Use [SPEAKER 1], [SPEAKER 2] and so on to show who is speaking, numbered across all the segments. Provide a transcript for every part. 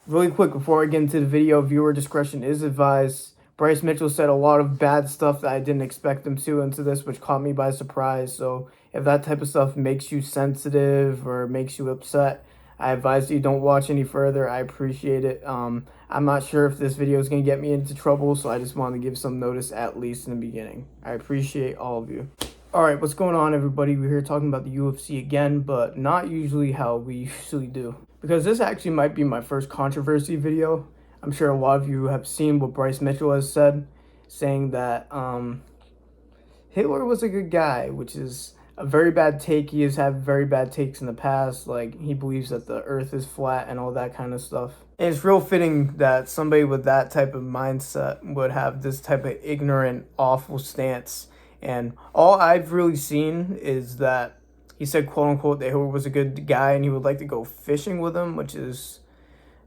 [SPEAKER 1] Really quick before I get into the video, viewer discretion is advised. Bryce Mitchell said a lot of bad stuff that I didn't expect him to into this, which caught me by surprise. So if that type of stuff makes you sensitive or makes you upset, I advise you don't watch any further. I appreciate it. I'm not sure if this video is going to get me into trouble, so I just want to give some notice at least in the beginning. I appreciate all of you. Alright, what's going on, everybody? We're here talking about the UFC again, but not usually how we usually do. Because this actually might be my first controversy video. I'm sure a lot of you have seen what Bryce Mitchell has said, saying that Hitler was a good guy, which is a very bad take. He has had very bad takes in the past, like he believes that the earth is flat and all that kind of stuff. And it's real fitting that somebody with that type of mindset would have this type of ignorant, awful stance. And all I've really seen is that he said, quote unquote, that Hitler was a good guy and he would like to go fishing with him, which is,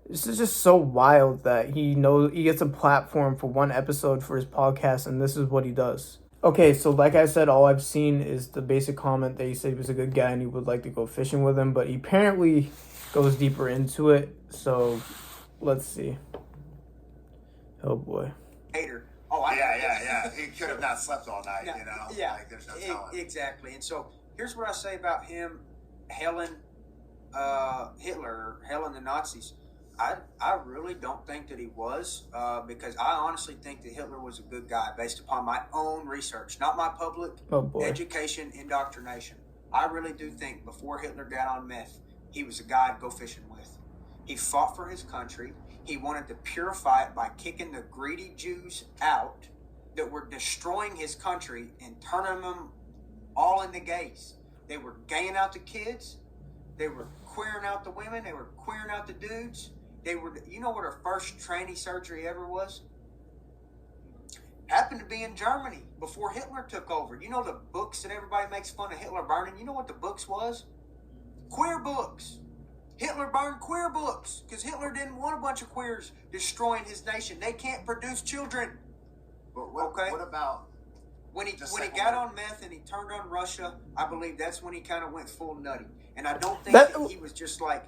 [SPEAKER 1] this is just so wild that he knows he gets a platform for one episode for his podcast and this is what he does. Okay, so like I said, all I've seen is the basic comment that he said he was a good guy and he would like to go fishing with him, but he apparently goes deeper into it, so let's see. Oh boy.
[SPEAKER 2] Hater.
[SPEAKER 3] Yeah. He could have not slept all night,
[SPEAKER 2] No,
[SPEAKER 3] you know?
[SPEAKER 2] Yeah,
[SPEAKER 3] like, there's no telling.
[SPEAKER 2] exactly. And so here's what I say about him, Hitler, hailing the Nazis. I really don't think that he was, because I honestly think that Hitler was a good guy based upon my own research, not my public education indoctrination. I really do think before Hitler got on meth, he was a guy I'd go fishing with. He fought for his country. He wanted to purify it by kicking the greedy Jews out that were destroying his country and turning them all into gays. They were gaying out the kids. They were queering out the women. They were queering out the dudes. They were, you know what her first tranny surgery ever was? Happened to be in Germany before Hitler took over. You know the books that everybody makes fun of Hitler burning? You know what the books was? Queer books. Hitler burned queer books because Hitler didn't want a bunch of queers destroying his nation. They can't produce children.
[SPEAKER 3] But what about
[SPEAKER 2] when he got on meth and he turned on Russia? I believe that's when he kind of went full nutty. And I don't think that he was just like.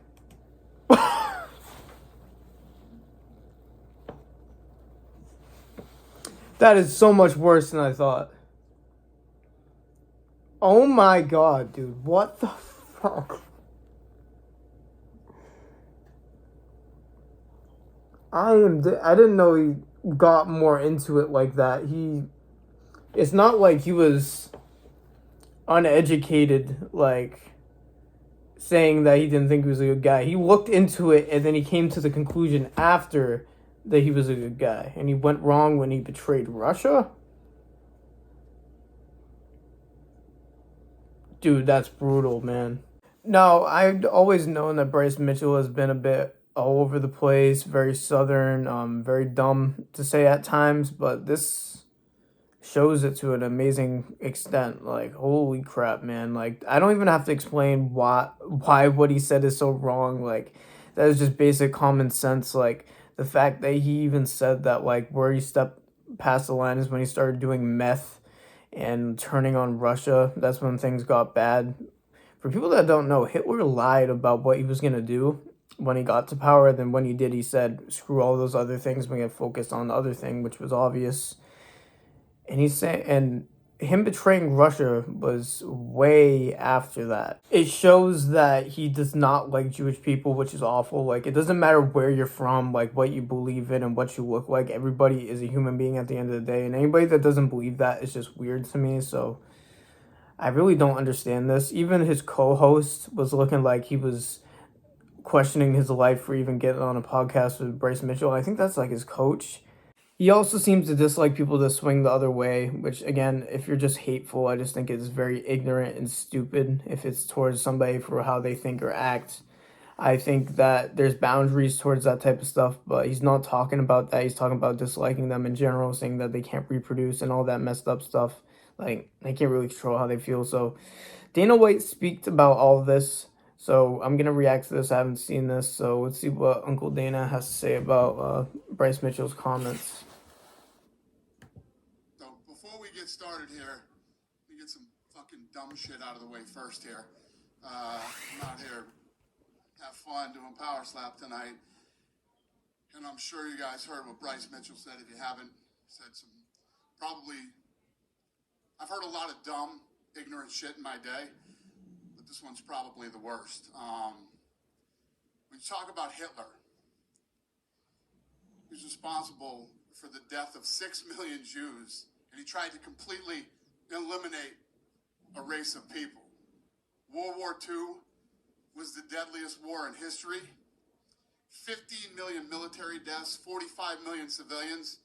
[SPEAKER 1] That is so much worse than I thought. Oh my god, dude. What the fuck? I didn't know he got more into it like that. It's not like he was uneducated, like saying that he didn't think he was a good guy. He looked into it and then he came to the conclusion after that he was a good guy. And he went wrong when he betrayed Russia? Dude, that's brutal, man. No, I've always known that Bryce Mitchell has been a bit all over the place, very southern, very dumb to say at times, but this shows it to an amazing extent. Like, holy crap, man. Like, I don't even have to explain why what he said is so wrong. Like, that is just basic common sense. Like, the fact that he even said that, like, where he stepped past the line is when he started doing meth and turning on Russia. That's when things got bad. For people that don't know, Hitler lied about what he was going to do when he got to power. Then when he did, he said, screw all those other things. We're going to focus on the other thing, which was obvious. And he's saying, and him betraying Russia was way after that. It shows that he does not like Jewish people, which is awful. Like, it doesn't matter where you're from, like what you believe in and what you look like. Everybody is a human being at the end of the day. And anybody that doesn't believe that is just weird to me. So I really don't understand this. Even his co-host was looking like he was questioning his life for even getting on a podcast with Bryce Mitchell. I think that's like his coach. He also seems to dislike people that swing the other way, which, again, if you're just hateful, I just think it's very ignorant and stupid if it's towards somebody for how they think or act. I think that there's boundaries towards that type of stuff, but he's not talking about that. He's talking about disliking them in general, saying that they can't reproduce and all that messed up stuff. Like, they can't really control how they feel. So Dana White speaks about all of this. So I'm going to react to this. I haven't seen this. So let's see what Uncle Dana has to say about Bryce Mitchell's comments.
[SPEAKER 4] So before we get started here, we get some fucking dumb shit out of the way first here. I'm out here have fun doing power slap tonight. I'm sure you guys heard what Bryce Mitchell said. If you haven't, said some probably. I've heard a lot of dumb, ignorant shit in my day, but this one's probably the worst. When you talk about Hitler, he's responsible for the death of 6 million Jews, and he tried to completely eliminate a race of people. World War II was the deadliest war in history. 15 million military deaths, 45 million civilians,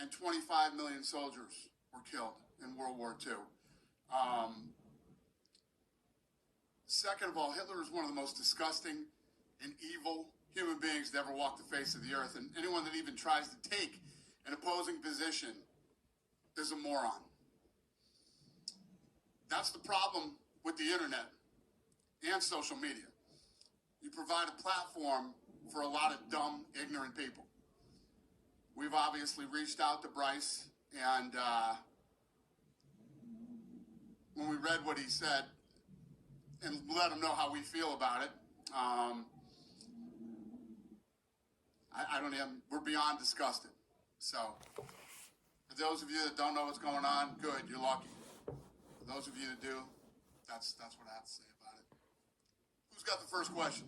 [SPEAKER 4] and 25 million soldiers were killed in World War II. Second of all, Hitler is one of the most disgusting and evil human beings to ever walk the face of the earth, and anyone that even tries to take an opposing position is a moron. That's the problem with the internet and social media. You provide a platform for a lot of dumb, ignorant people. We've obviously reached out to Bryce, and when we read what he said and let him know how we feel about it, I don't even, we're beyond disgusted. So, for those of you that don't know what's going on, good, you're lucky. For those of you that do, that's what I have to say about it. Who's got the first question?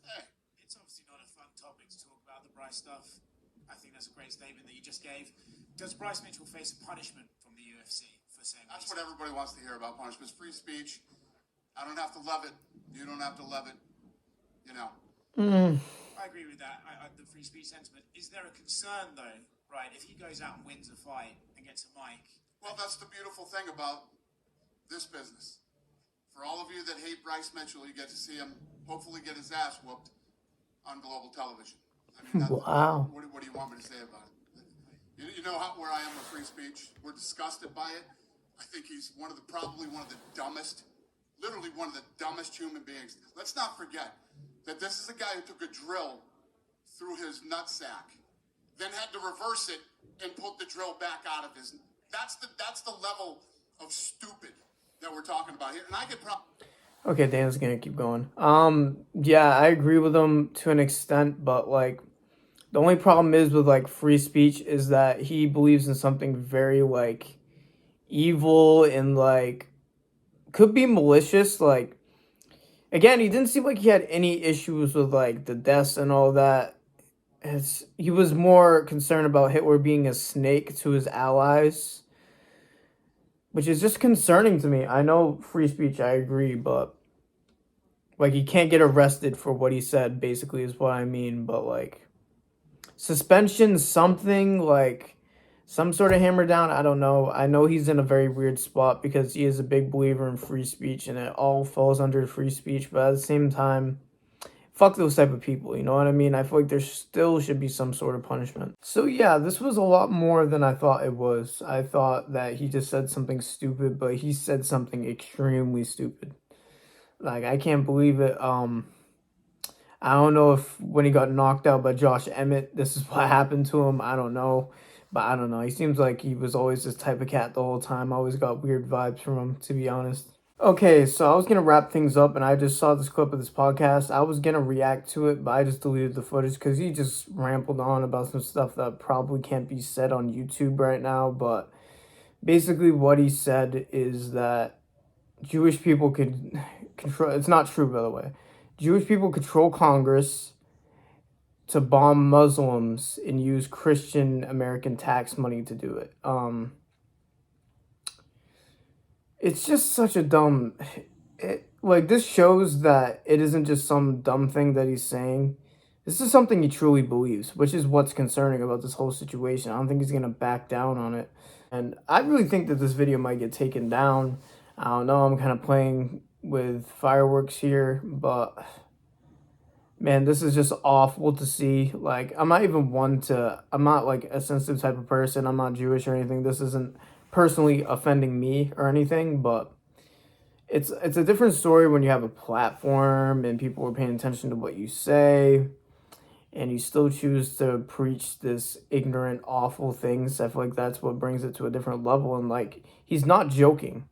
[SPEAKER 5] Hey. It's obviously not a fun topic to talk about the Bryce stuff. I think that's a great statement that you just gave. Does Bryce Mitchell face a punishment from the UFC for saying
[SPEAKER 4] That's what everybody wants to hear about punishments. Free speech. I don't have to love it. You don't have to love it. You know.
[SPEAKER 5] I agree with that. The free speech sentiment. Is there a concern, though, right, if he goes out and wins a fight and gets a mic?
[SPEAKER 4] Well, that's the beautiful thing about this business. For all of you that hate Bryce Mitchell, you get to see him hopefully get his ass whooped on global television. I mean,
[SPEAKER 1] wow.
[SPEAKER 4] What do you want me to say about it? You know where I am with free speech? We're disgusted by it. I think he's probably one of the dumbest, literally one of the dumbest human beings. Let's not forget that this is a guy who took a drill through his nutsack, then had to reverse it and put the drill back out of his. That's the level of stupid that we're talking about here. And I could probably.
[SPEAKER 1] Okay, Dan's gonna keep going. Yeah, I agree with him to an extent, but like, the only problem is with like free speech is that he believes in something very like evil and like could be malicious. Like, again, he didn't seem like he had any issues with like the deaths and all that. He was more concerned about Hitler being a snake to his allies, which is just concerning to me. I know free speech, I agree, but like he can't get arrested for what he said, basically is what I mean. But like suspension, something like some sort of hammer down, I don't know. I know he's in a very weird spot because he is a big believer in free speech and it all falls under free speech, but at the same time, fuck those type of people, you know what I mean? I feel like there still should be some sort of punishment. So yeah, this was a lot more than I thought it was. I thought that he just said something stupid, but he said something extremely stupid. Like, I can't believe it. I don't know if when he got knocked out by Josh Emmett, this is what happened to him. I don't know. But I don't know. He seems like he was always this type of cat the whole time. I always got weird vibes from him, to be honest. Okay, so I was going to wrap things up, and I just saw this clip of this podcast. I was going to react to it, but I just deleted the footage because he just rambled on about some stuff that probably can't be said on YouTube right now. But basically what he said is that Jewish people could control... It's not true, by the way. Jewish people control Congress to bomb Muslims and use Christian American tax money to do it. It's just such a dumb... like, this shows that it isn't just some dumb thing that he's saying. This is something he truly believes, which is what's concerning about this whole situation. I don't think he's going to back down on it. And I really think that this video might get taken down. I don't know, I'm kind of playing with fireworks here, but... man, this is just awful to see. Like, I'm not like a sensitive type of person. I'm not Jewish or anything. This isn't personally offending me or anything, but it's a different story when you have a platform and people are paying attention to what you say and you still choose to preach this ignorant, awful things. I feel like that's what brings it to a different level. And like, he's not joking.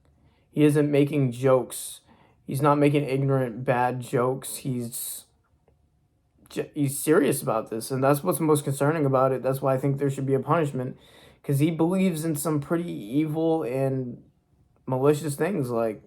[SPEAKER 1] He isn't making jokes. He's not making ignorant, bad jokes. He's he's serious about this, and that's what's most concerning about it. That's why I think there should be a punishment, because he believes in some pretty evil and malicious things. Like,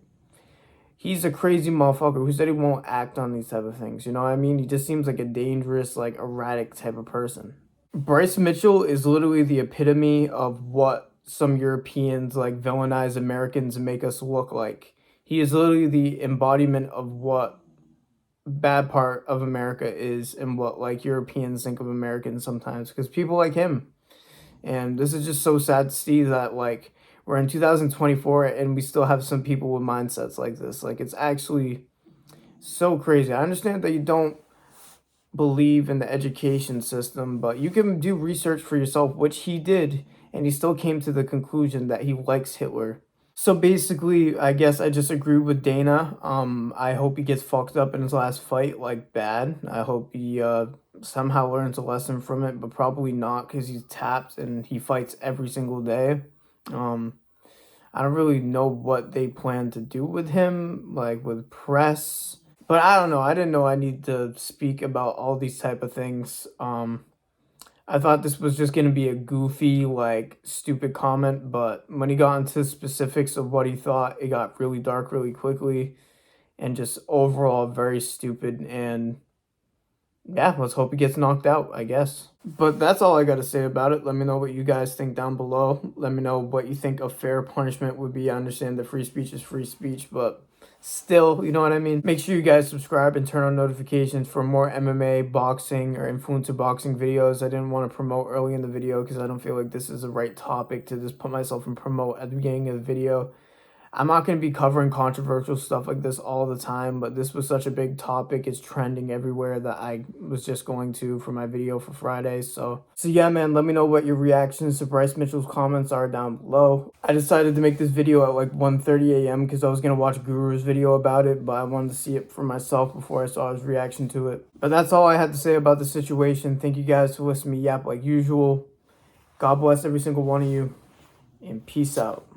[SPEAKER 1] he's a crazy motherfucker who said he won't act on these type of things. You know what I mean? He just seems like a dangerous, like, erratic type of person. Bryce Mitchell is literally the epitome of what some Europeans, like, villainize Americans and make us look like. He is literally the embodiment of what bad part of America is and what, like, Europeans think of Americans sometimes, because people like him. And this is just so sad to see that, like, we're in 2024 and we still have some people with mindsets like this. Like, it's actually so crazy. I understand that you don't believe in the education system, but you can do research for yourself, which he did, and he still came to the conclusion that he likes Hitler. So basically, I guess I just agree with Dana. I hope he gets fucked up in his last fight, like, bad. I hope he somehow learns a lesson from it, but probably not, because he's tapped and he fights every single day. I don't really know what they plan to do with him, like with press. But I don't know. I didn't know I need to speak about all these type of things. I thought this was just going to be a goofy, like, stupid comment, but when he got into specifics of what he thought, it got really dark really quickly, and just overall very stupid. And yeah, let's hope he gets knocked out, I guess. But that's all I got to say about it. Let me know what you guys think down below. Let me know what you think a fair punishment would be. I understand that free speech is free speech, but still, you know what I mean? Make sure you guys subscribe and turn on notifications for more MMA, boxing, or influencer boxing videos. I didn't want to promote early in the video because I don't feel like this is the right topic to just put myself and promote at the beginning of the video. I'm not going to be covering controversial stuff like this all the time, but this was such a big topic. It's trending everywhere that I was just going to for my video for Friday. So yeah, man, let me know what your reactions to Bryce Mitchell's comments are down below. I decided to make this video at like 1:30 a.m. because I was going to watch Guru's video about it, but I wanted to see it for myself before I saw his reaction to it. But that's all I had to say about the situation. Thank you guys for listening to me yap like usual. God bless every single one of you, and peace out.